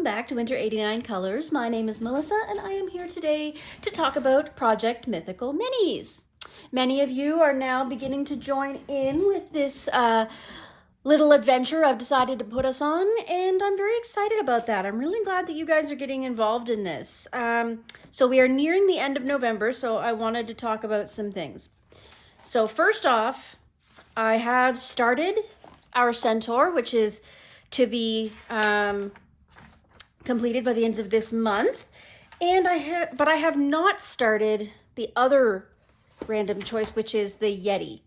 back to Winter 89 Colors. My name is Melissa and I am here today to talk about Project Mythical Minis. Many of you are now beginning to join in with this little adventure I've decided to put us on, and I'm very excited about that. I'm really glad that you guys are getting involved in this. So we are nearing the end of November, so I wanted to talk about some things. So first off, I have started our Centaur, which is to be completed by the end of this month, and I have not started the other random choice, which is the Yeti.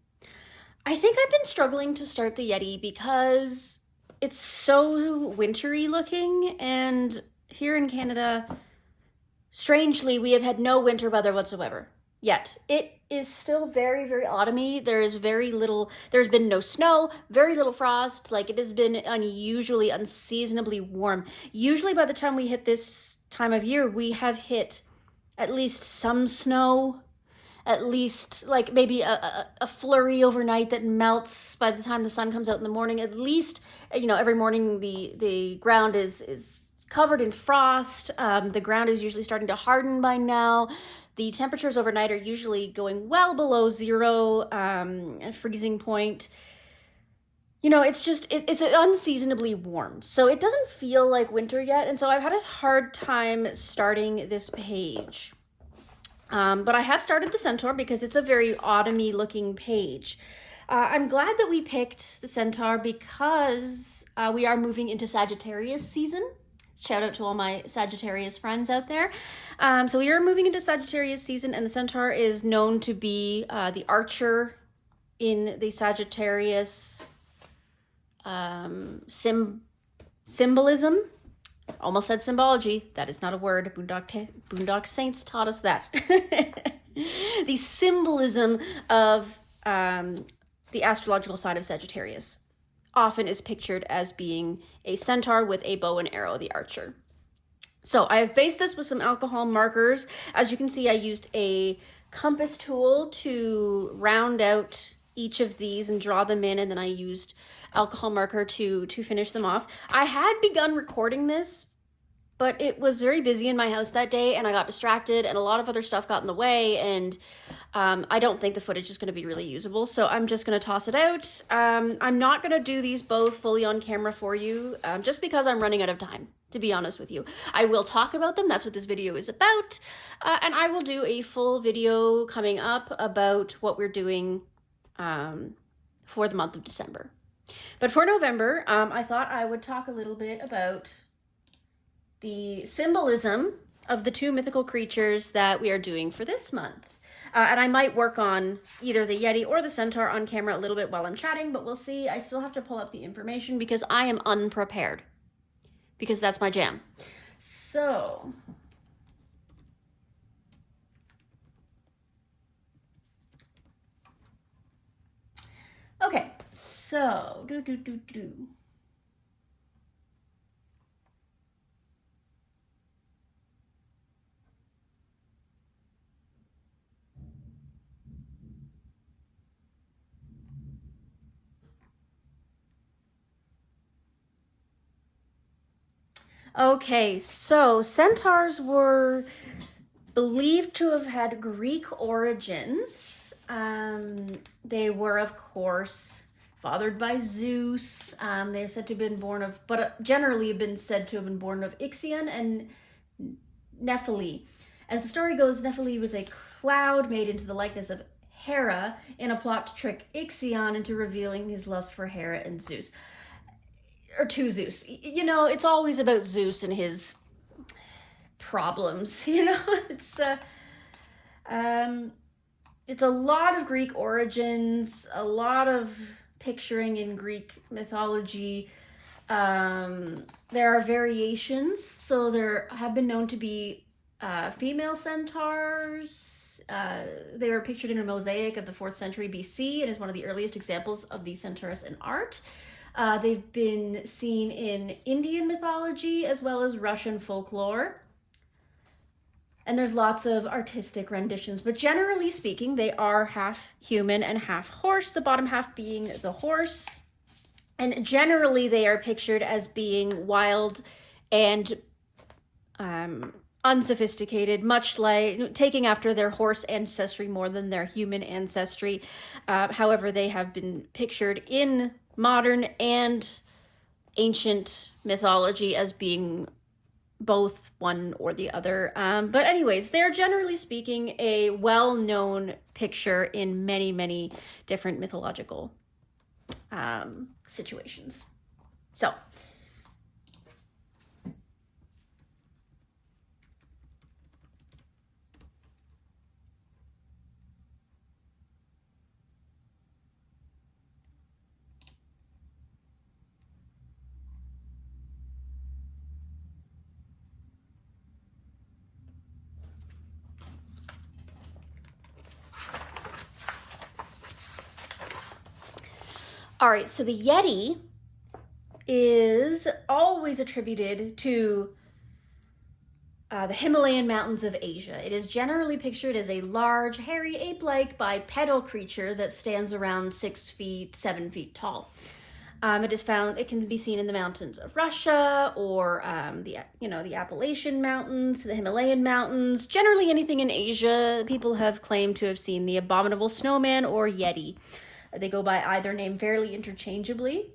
I think I've been struggling to start the Yeti because it's so wintry looking, and here in Canada, strangely, we have had no winter weather whatsoever yet. It is still very, very autumny. There is very little, there's been no snow, very little frost. Like, it has been unusually, unseasonably warm. Usually by the time we hit this time of year, we have hit at least some snow, at least like maybe a flurry overnight that melts by the time the sun comes out in the morning. At least, you know, every morning the ground is covered in frost. The ground is usually starting to harden by now. The temperatures overnight are usually going well below zero, at freezing point. You know, it's just, it's unseasonably warm. So it doesn't feel like winter yet. And so I've had a hard time starting this page. But I have started the Centaur because it's a very autumny looking page. I'm glad that we picked the Centaur because we are moving into Sagittarius season. Shout out to all my Sagittarius friends out there. So we are moving into Sagittarius season, and the Centaur is known to be the archer in the Sagittarius symbolism. Almost said symbology. That is not a word. Boondock Saints taught us that. The symbolism of the astrological sign of Sagittarius often is pictured as being a centaur with a bow and arrow, the archer. So I have based this with some alcohol markers. As you can see, I used a compass tool to round out each of these and draw them in, and then I used alcohol marker to finish them off. I had begun recording this, but it was very busy in my house that day, and I got distracted, and a lot of other stuff got in the way, and I don't think the footage is going to be really usable, so I'm just going to toss it out. I'm not going to do these both fully on camera for you, just because I'm running out of time, to be honest with you. I will talk about them. That's what this video is about, and I will do a full video coming up about what we're doing for the month of December. But for November, I thought I would talk a little bit about the symbolism of the two mythical creatures that we are doing for this month. And I might work on either the Yeti or the Centaur on camera a little bit while I'm chatting, but we'll see. I still have to pull up the information because I am unprepared, because that's my jam. So okay, so okay, so centaurs were believed to have had Greek origins. They were, of course, fathered by Zeus. They're said to have been born of, but generally have been said to have been born of Ixion and Nephili. As the story goes, Nephili was a cloud made into the likeness of Hera in a plot to trick Ixion into revealing his lust for Hera and Zeus. Or to Zeus. You know, it's always about Zeus and his problems, you know? It's a lot of Greek origins, a lot of picturing in Greek mythology. There are variations, so there have been known to be female centaurs. They were pictured in a mosaic of the 4th century BC and is one of the earliest examples of the centaurus in art. They've been seen in Indian mythology as well as Russian folklore. And there's lots of artistic renditions, but generally speaking, they are half human and half horse, the bottom half being the horse. And generally they are pictured as being wild and unsophisticated, much like taking after their horse ancestry more than their human ancestry. However, they have been pictured in modern and ancient mythology as being both one or the other. But anyways, they're generally speaking a well-known picture in many, many different mythological situations. So, all right, so the Yeti is always attributed to the Himalayan mountains of Asia. It is generally pictured as a large, hairy, ape-like bipedal creature that stands around 6 feet, 7 feet tall. It can be seen in the mountains of Russia or the Appalachian Mountains, the Himalayan Mountains. Generally anything in Asia, people have claimed to have seen the abominable snowman or Yeti. They go by either name fairly interchangeably.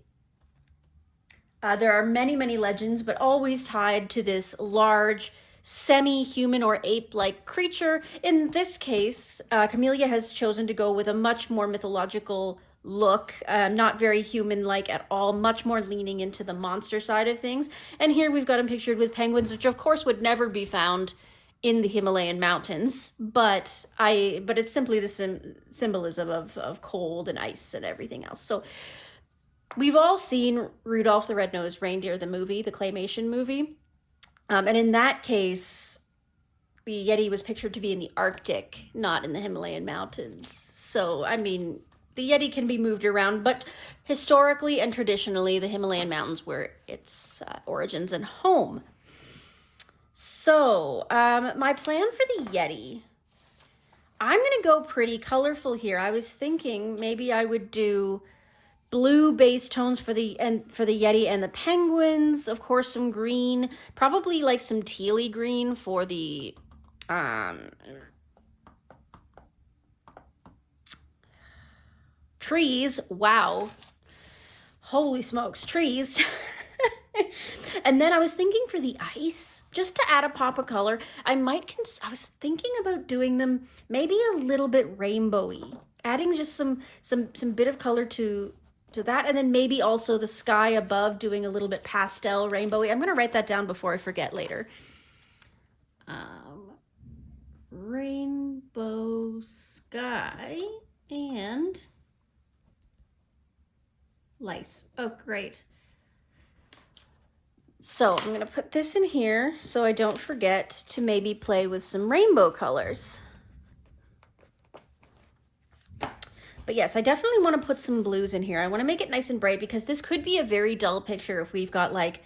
There are many, many legends, but always tied to this large, semi-human or ape-like creature. In this case, Kameliya has chosen to go with a much more mythological look, not very human-like at all, much more leaning into the monster side of things. And here we've got him pictured with penguins, which of course would never be found in the Himalayan mountains, but it's simply the symbolism of cold and ice and everything else. So we've all seen Rudolph the Red-Nosed Reindeer, the movie, the claymation movie. And in that case, the Yeti was pictured to be in the Arctic, not in the Himalayan mountains. So, I mean, the Yeti can be moved around, but historically and traditionally, the Himalayan mountains were its origins and home. So, my plan for the Yeti, I'm going to go pretty colorful here. I was thinking maybe I would do blue base tones for the Yeti and the penguins, of course some green, probably like some tealy green for the trees. Wow, holy smokes, trees. And then I was thinking for the ice, just to add a pop of color, I was thinking about doing them maybe a little bit rainbowy, adding just some bit of color to that, and then maybe also the sky above, doing a little bit pastel rainbowy. I'm going to write that down before I forget later. Rainbow sky and lice. Oh, great. So I'm going to put this in here so I don't forget to maybe play with some rainbow colors. But yes, I definitely want to put some blues in here. I want to make it nice and bright because this could be a very dull picture if we've got like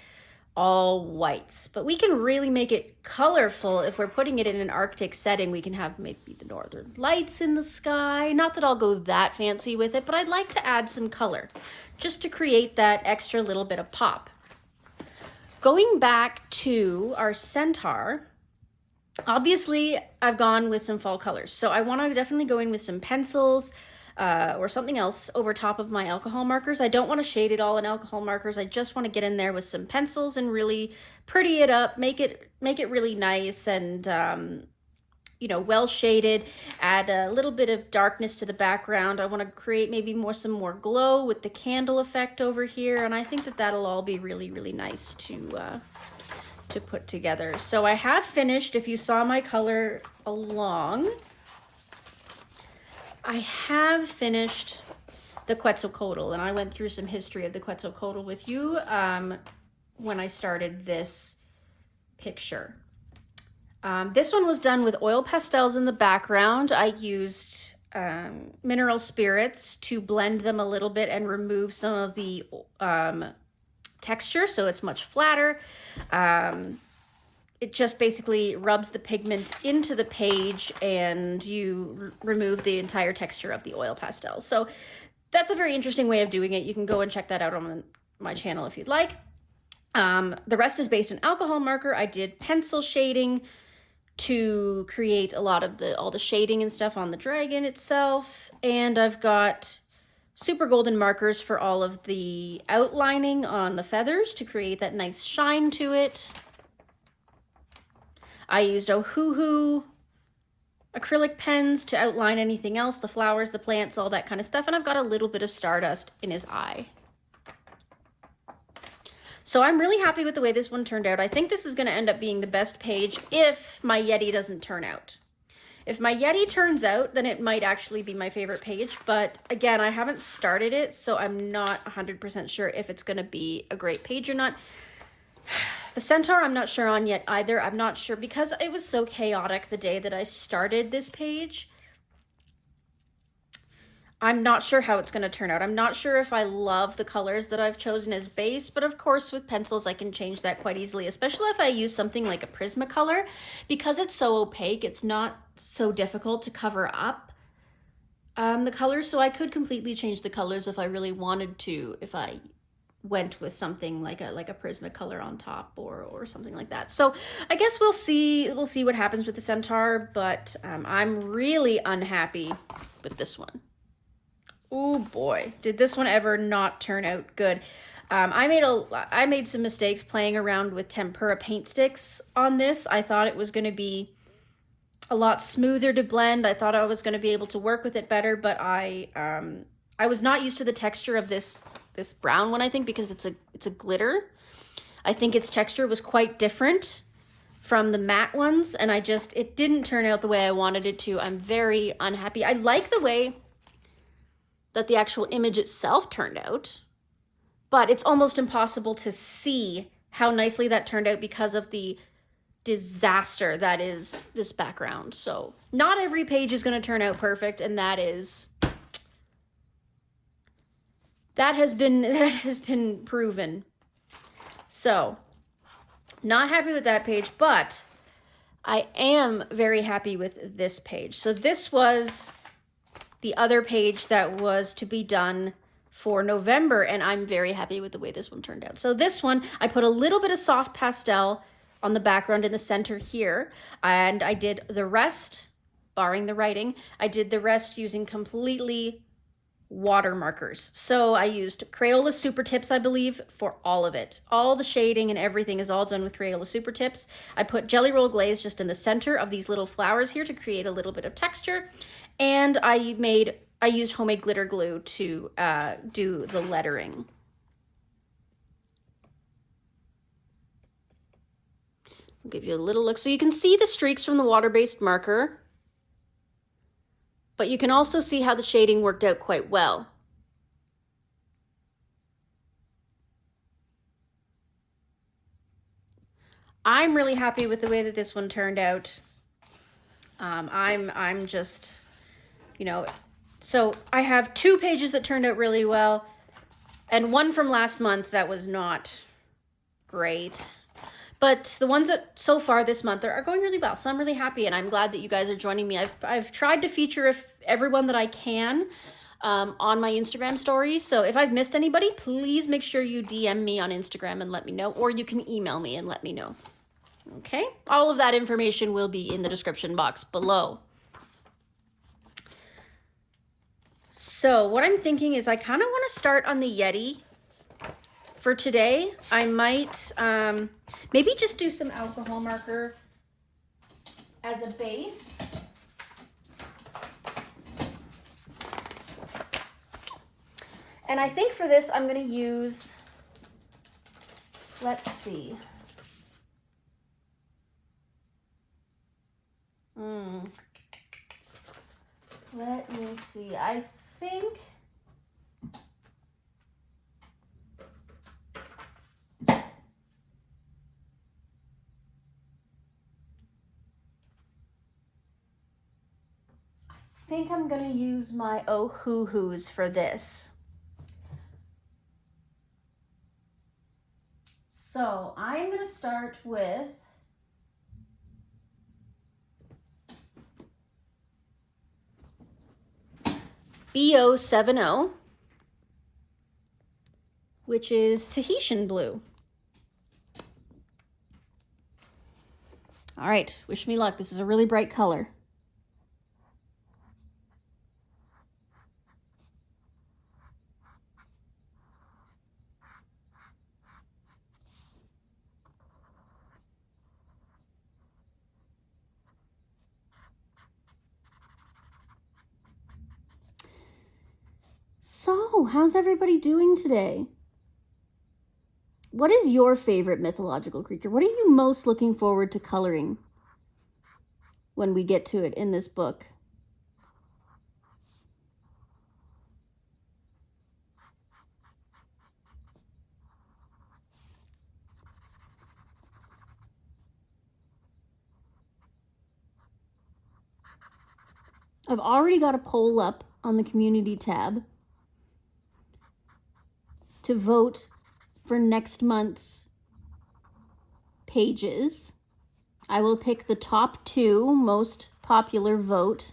all whites. But we can really make it colorful if we're putting it in an Arctic setting. We can have maybe the northern lights in the sky. Not that I'll go that fancy with it, but I'd like to add some color just to create that extra little bit of pop. Going back to our centaur, obviously I've gone with some fall colors. So I want to definitely go in with some pencils or something else over top of my alcohol markers. I don't want to shade it all in alcohol markers. I just want to get in there with some pencils and really pretty it up, make it really nice and well shaded, add a little bit of darkness to the background. I want to create maybe some more glow with the candle effect over here, and I think that that'll all be really, really nice to put together. So I have finished, if you saw my color along, I have finished the Quetzalcoatl, and I went through some history of the Quetzalcoatl with you when I started this picture. This one was done with oil pastels in the background. I used mineral spirits to blend them a little bit and remove some of the texture, so it's much flatter. It just basically rubs the pigment into the page and you remove the entire texture of the oil pastels. So that's a very interesting way of doing it. You can go and check that out on my channel if you'd like. The rest is based in alcohol marker. I did pencil shading to create a lot of all the shading and stuff on the dragon itself. And I've got super golden markers for all of the outlining on the feathers to create that nice shine to it. I used Ohuhu acrylic pens to outline anything else, the flowers, the plants, all that kind of stuff. And I've got a little bit of stardust in his eye. So I'm really happy with the way this one turned out. I think this is going to end up being the best page if my Yeti doesn't turn out. If my Yeti turns out, then it might actually be my favorite page. But again, I haven't started it, so I'm not 100% sure if it's going to be a great page or not. The Centaur, I'm not sure on yet either. I'm not sure because it was so chaotic the day that I started this page. I'm not sure how it's going to turn out. I'm not sure if I love the colors that I've chosen as base, but of course with pencils I can change that quite easily, especially if I use something like a Prismacolor. Because it's so opaque, it's not so difficult to cover up the colors, so I could completely change the colors if I really wanted to, if I went with something like a Prismacolor on top or something like that. So I guess we'll see what happens with the Centaur, but I'm really unhappy with this one. Oh boy, did this one ever not turn out good. I made some mistakes playing around with tempera paint sticks on this. I thought it was going to be a lot smoother to blend. I thought I was going to be able to work with it better, but I was not used to the texture of this brown one, I think, because it's a glitter. I think its texture was quite different from the matte ones, and it didn't turn out the way I wanted it to. I'm very unhappy. I like the way that the actual image itself turned out, but it's almost impossible to see how nicely that turned out because of the disaster that is this background. So not every page is going to turn out perfect, and that has been proven. So not happy with that page, but I am very happy with this page. So this was the other page that was to be done for November, and I'm very happy with the way this one turned out. So this one, I put a little bit of soft pastel on the background in the center here, and I did the rest, barring the writing, I did the rest using completely water markers. So I used Crayola Super Tips, I believe, for all of it. All the shading and everything is all done with Crayola Super Tips. I put Jelly Roll Glaze just in the center of these little flowers here to create a little bit of texture. And I used homemade glitter glue to do the lettering. I'll give you a little look. So you can see the streaks from the water-based marker, but you can also see how the shading worked out quite well. I'm really happy with the way that this one turned out. I'm just, so I have 2 pages that turned out really well, and one from last month that was not great. But the ones that so far this month are going really well. So I'm really happy, and I'm glad that you guys are joining me. I've tried to feature everyone that I can on my Instagram stories. So if I've missed anybody, please make sure you DM me on Instagram and let me know, or you can email me and let me know. Okay? All of that information will be in the description box below. So what I'm thinking is I kind of want to start on the Yeti. For today, I might maybe just do some alcohol marker as a base. And I think for this, I'm going to use, let's see. Let me see. I think I'm going to use my Ohuhus for this. So I'm going to start with BO70, which is Tahitian blue. All right, wish me luck. This is a really bright color. So, how's everybody doing today? What is your favorite mythological creature? What are you most looking forward to coloring when we get to it in this book? I've already got a poll up on the community tab to vote for next month's pages. I will pick the top 2 most popular vote.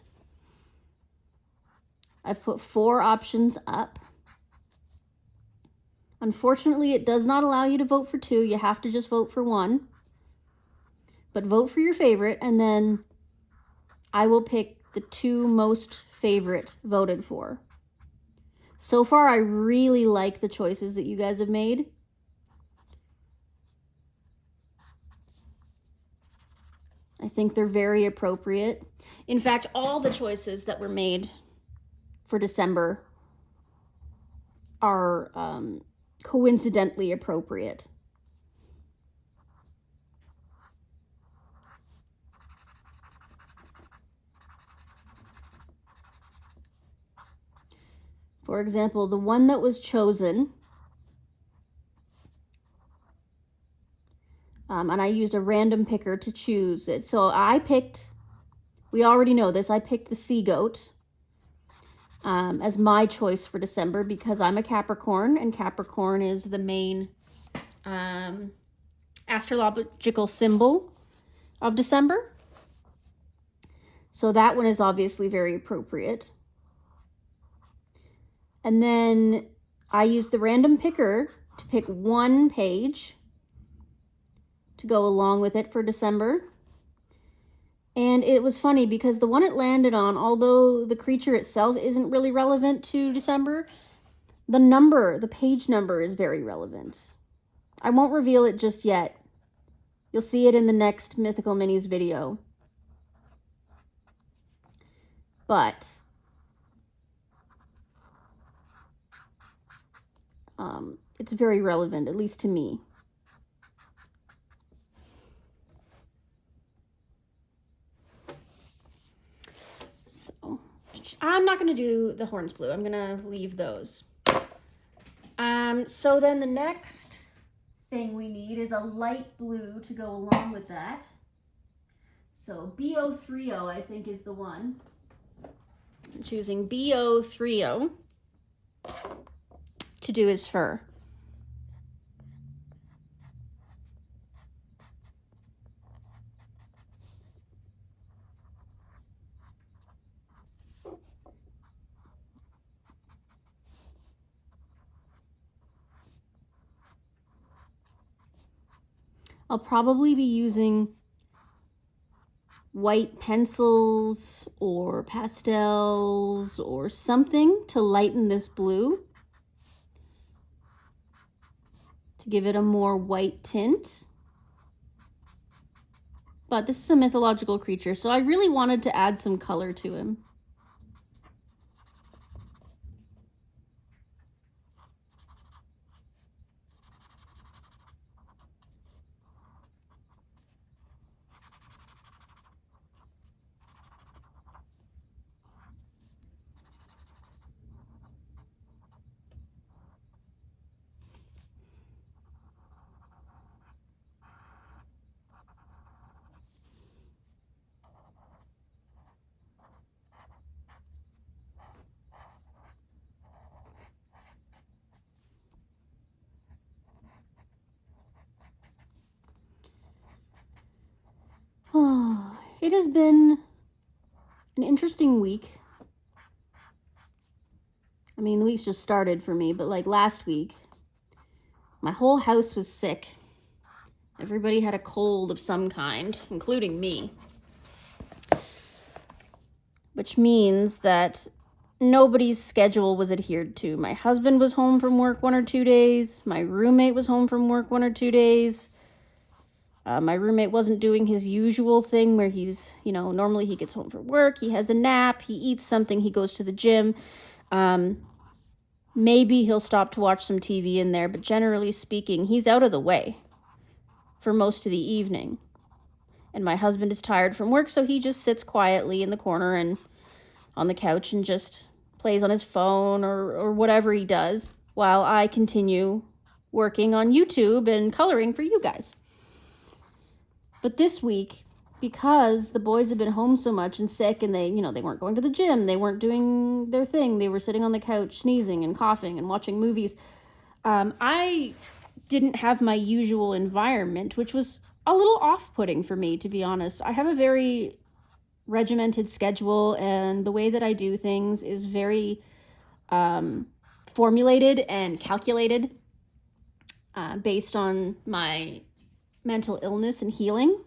I've put 4 options up. Unfortunately, it does not allow you to vote for 2. You have to just vote for 1. But vote for your favorite, and then I will pick the 2 most favorite voted for. So far, I really like the choices that you guys have made. I think they're very appropriate. In fact, all the choices that were made for December are coincidentally appropriate. For example, the one that was chosen, and I used a random picker to choose it. So I picked, we already know this, I picked the sea goat as my choice for December because I'm a Capricorn, and Capricorn is the main astrological symbol of December. So that one is obviously very appropriate. And then I used the random picker to pick 1 page to go along with it for December. And it was funny because the one it landed on, although the creature itself isn't really relevant to December, the page number is very relevant. I won't reveal it just yet. You'll see it in the next Mythical Minis video. But it's very relevant, at least to me. So I'm not going to do the horns blue. I'm going to leave those. So then the next thing we need is a light blue to go along with that. So BO30, I think, is the one. I'm choosing BO30 to do his fur. I'll probably be using white pencils or pastels or something to lighten this blue, to give it a more white tint. But this is a mythological creature, so I really wanted to add some color to him. It has been an interesting week. I mean, the week's just started for me, but like last week, my whole house was sick. Everybody had a cold of some kind, including me. Which means that nobody's schedule was adhered to. My husband was home from work 1 or 2 days. My roommate was home from work 1 or 2 days. My roommate wasn't doing his usual thing where he's, normally he gets home from work, he has a nap, he eats something, he goes to the gym. Maybe he'll stop to watch some TV in there, but generally speaking, he's out of the way for most of the evening. And my husband is tired from work, so he just sits quietly in the corner and on the couch and just plays on his phone or whatever he does while I continue working on YouTube and coloring for you guys. But this week, because the boys have been home so much and sick and they weren't going to the gym, they weren't doing their thing, they were sitting on the couch sneezing and coughing and watching movies, I didn't have my usual environment, which was a little off-putting for me, to be honest. I have a very regimented schedule, and the way that I do things is very formulated and calculated based on my mental illness and healing.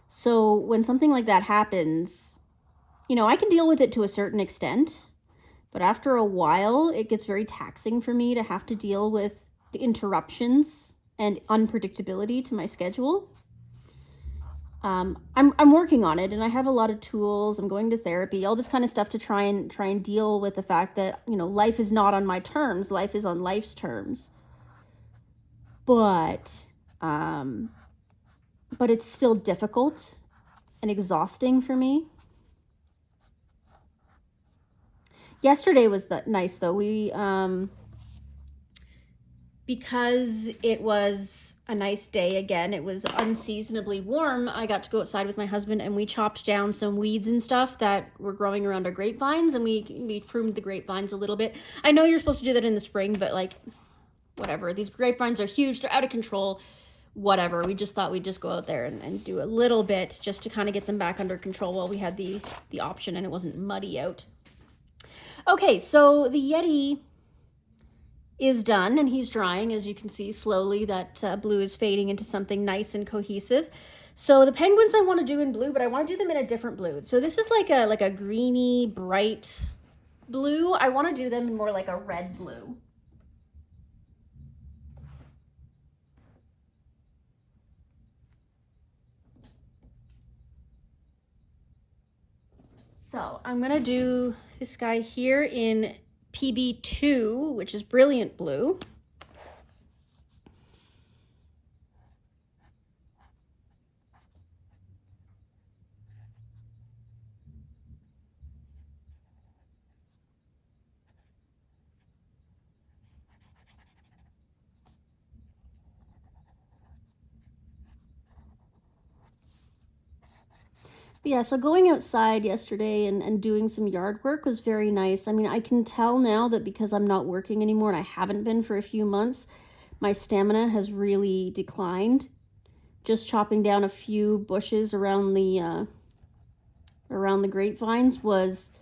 So when something like that happens, I can deal with it to a certain extent, but after a while, it gets very taxing for me to have to deal with the interruptions and unpredictability to my schedule. I'm working on it, and I have a lot of tools. I'm going to therapy, all this kind of stuff to try and deal with the fact that, life is not on my terms. Life is on life's terms. But it's still difficult and exhausting for me. Yesterday was nice though. We, because it was a nice day again, it was unseasonably warm, I got to go outside with my husband and we chopped down some weeds and stuff that were growing around our grapevines, and we pruned the grapevines a little bit. I know you're supposed to do that in the spring, but whatever. These grapevines are huge, they're out of control, whatever. We just thought we'd just go out there and do a little bit just to kind of get them back under control while we had the option and it wasn't muddy out. Okay, so the Yeti is done and he's drying. As you can see, slowly that blue is fading into something nice and cohesive. So the penguins I want to do in blue, but I want to do them in a different blue. So this is like a greeny, bright blue. I want to do them in more like a red blue. So I'm going to do this guy here in PB2, which is brilliant blue. But yeah, so going outside yesterday and doing some yard work was very nice. I mean, I can tell now that because I'm not working anymore and I haven't been for a few months, my stamina has really declined. Just chopping down a few bushes around the grapevines was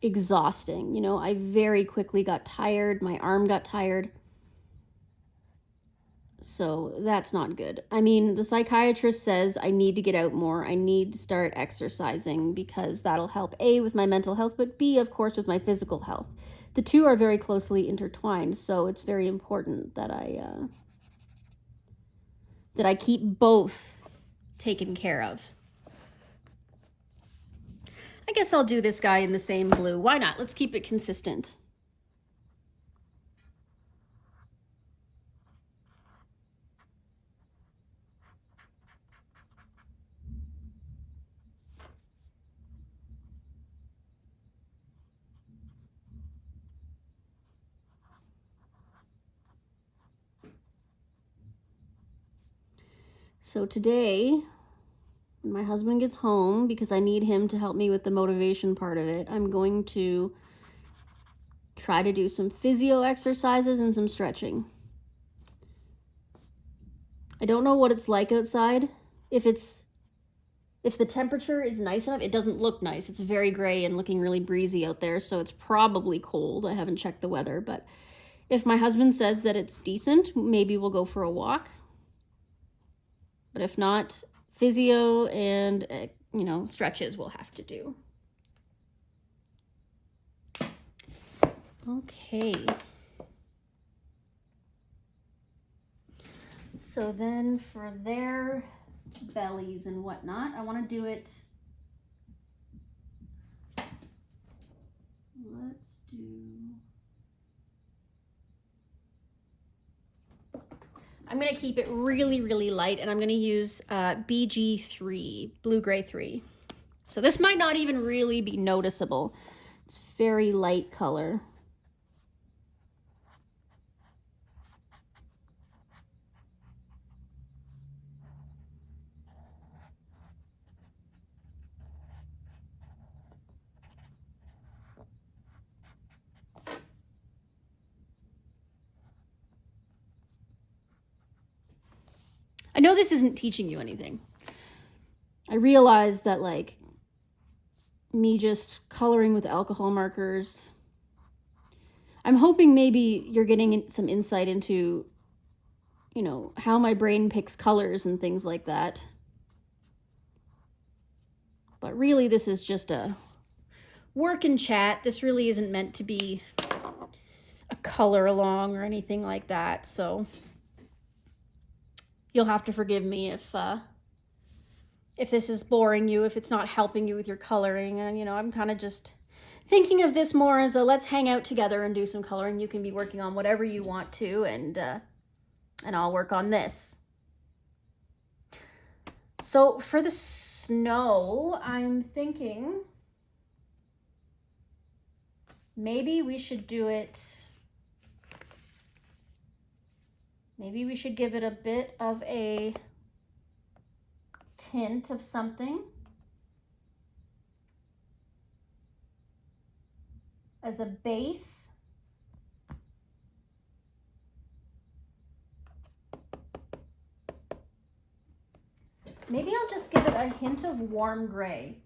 exhausting. I very quickly got tired. My arm got tired. So that's not good. I mean, the psychiatrist says I need to get out more. I need to start exercising because that'll help A, with my mental health, but B, of course, with my physical health. The two are very closely intertwined, so it's very important that I keep both taken care of. I guess I'll do this guy in the same blue. Why not? Let's keep it consistent. So today, when my husband gets home, because I need him to help me with the motivation part of it, I'm going to try to do some physio exercises and some stretching. I don't know what it's like outside. If the temperature is nice enough, it doesn't look nice. It's very gray and looking really breezy out there, so it's probably cold. I haven't checked the weather, but if my husband says that it's decent, maybe we'll go for a walk. But if not, physio and, you know, stretches will have to do. Okay. So then for their bellies and whatnot, I want to do it. Let's do. I'm going to keep it really, really light, and I'm going to use BG3, Blue-Gray 3. So this might not even really be noticeable. It's very light color. I know this isn't teaching you anything. I realize that, like, me just coloring with alcohol markers, I'm hoping maybe you're getting some insight into, you know, how my brain picks colors and things like that. But really, this is just a work and chat. This really isn't meant to be a color along or anything like that. So you'll have to forgive me if this is boring you, if it's not helping you with your coloring. And, you know, I'm kind of just thinking of this more as a let's hang out together and do some coloring. You can be working on whatever you want to, and I'll work on this. So for the snow, I'm thinking maybe we should do it. Maybe we should give it a bit of a tint of something as a base. Maybe I'll just give it a hint of warm gray.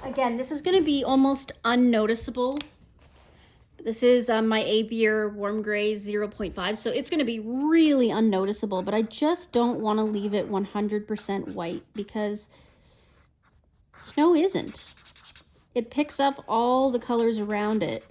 Again, this is going to be almost unnoticeable. This is my Avier Warm Gray 0.5, so it's going to be really unnoticeable, but I just don't want to leave it 100% white because snow isn't. It picks up all the colors around it.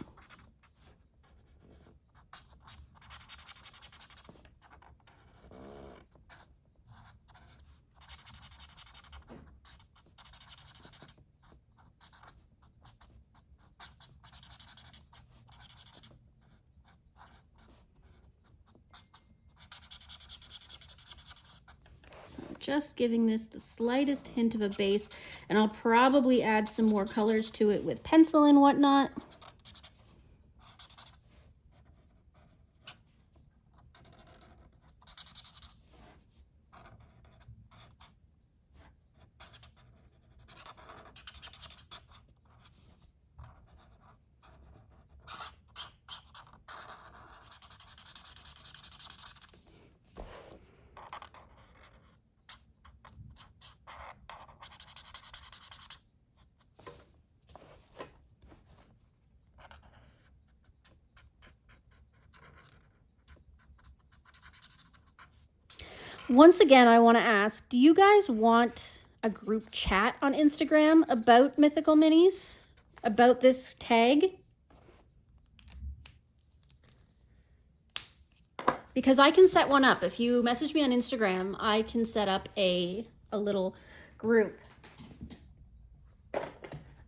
Just giving this the slightest hint of a base, and I'll probably add some more colors to it with pencil and whatnot. Once again, I want to ask, do you guys want a group chat on Instagram about Mythical Minis? About this tag? Because I can set one up. If you message me on Instagram, I can set up a little group.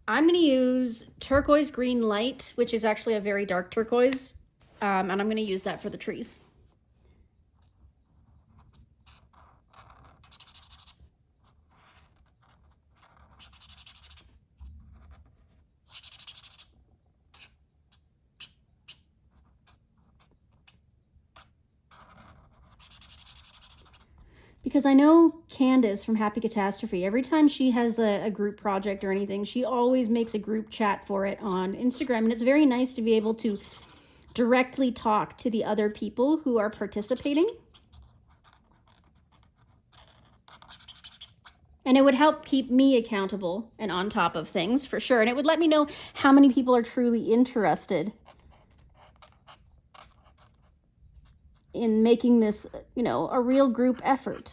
I'm going to use turquoise green light, which is actually a very dark turquoise, and I'm going to use that for the trees. Because I know Candace from Happy Catastrophe, every time she has a group project or anything, she always makes a group chat for it on Instagram. And it's very nice to be able to directly talk to the other people who are participating. And it would help keep me accountable and on top of things for sure. And it would let me know how many people are truly interested in making this, you know, a real group effort.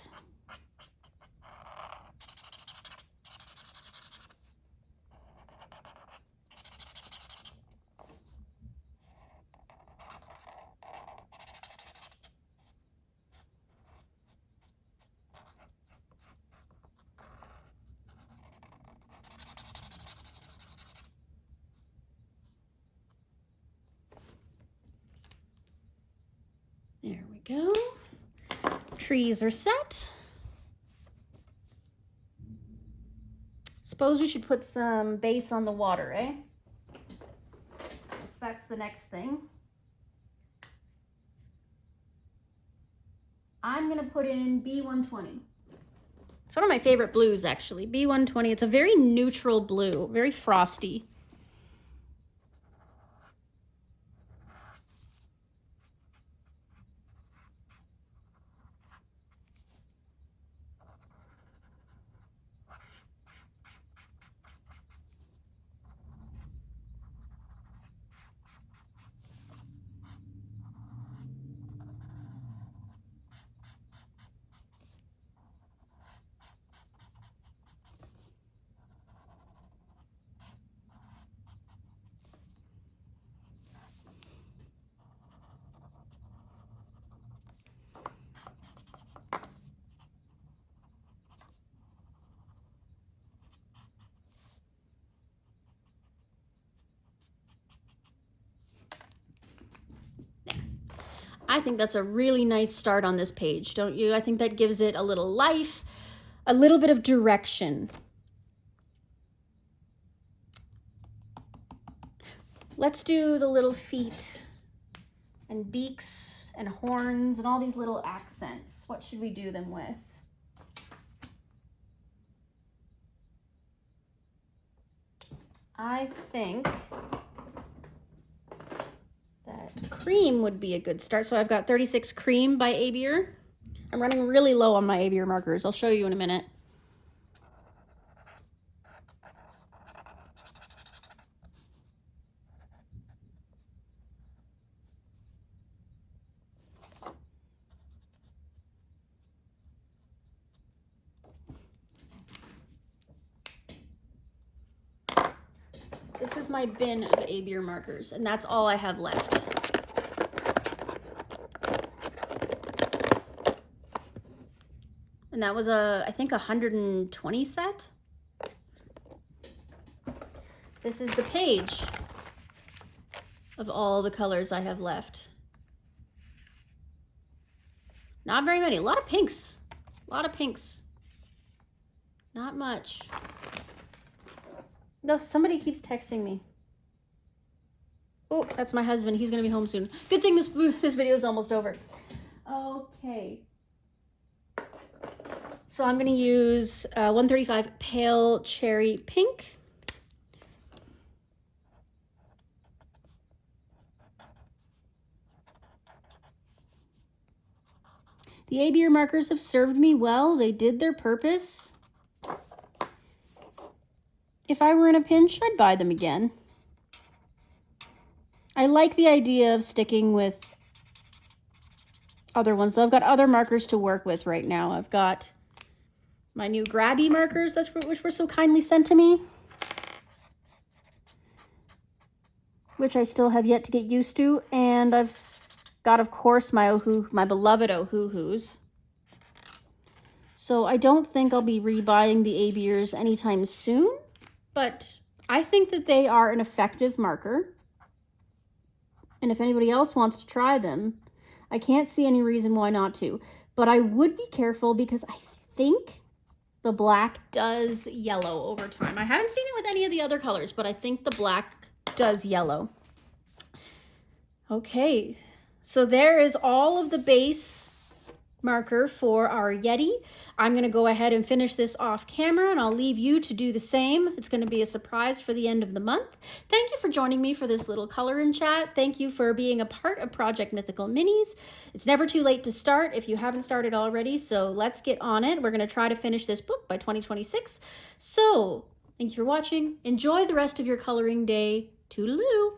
There we go. Trees are set. Suppose we should put some base on the water, eh? So that's the next thing. I'm gonna put in B120. It's one of my favorite blues, actually. B120, it's a very neutral blue, very frosty. I think that's a really nice start on this page, don't you? I think that gives it a little life, a little bit of direction. Let's do the little feet and beaks and horns and all these little accents. What should we do them with? I think that cream would be a good start. So I've got 36 Cream by Abier. I'm running really low on my Abier markers. I'll show you in a minute. This is my bin of Abier markers, and that's all I have left. And that was I think 120 set. This is the page of all the colors I have left. Not very many, a lot of pinks. A lot of pinks. Not much. No, somebody keeps texting me. Oh, that's my husband. He's gonna be home soon. Good thing this video is almost over. Okay. So I'm gonna use 135 Pale Cherry Pink. The Abier markers have served me well. They did their purpose. If I were in a pinch, I'd buy them again. I like the idea of sticking with other ones, though. I've got other markers to work with right now. I've got my new Grabby markers, which were so kindly sent to me, which I still have yet to get used to. And I've got, of course, my beloved Ohuhus. So I don't think I'll be rebuying the Abiers anytime soon. But I think that they are an effective marker. And if anybody else wants to try them, I can't see any reason why not to. But I would be careful because I think the black does yellow over time. I haven't seen it with any of the other colors, but I think the black does yellow. Okay, so there is all of the base marker for our Yeti. I'm going to go ahead and finish this off camera, and I'll leave you to do the same. It's going to be a surprise for the end of the month. Thank you for joining me for this little color and chat. Thank you for being a part of Project Mythical Minis. It's never too late to start if you haven't started already, so let's get on it. We're going to try to finish this book by 2026. So, thank you for watching. Enjoy the rest of your coloring day. Toodaloo!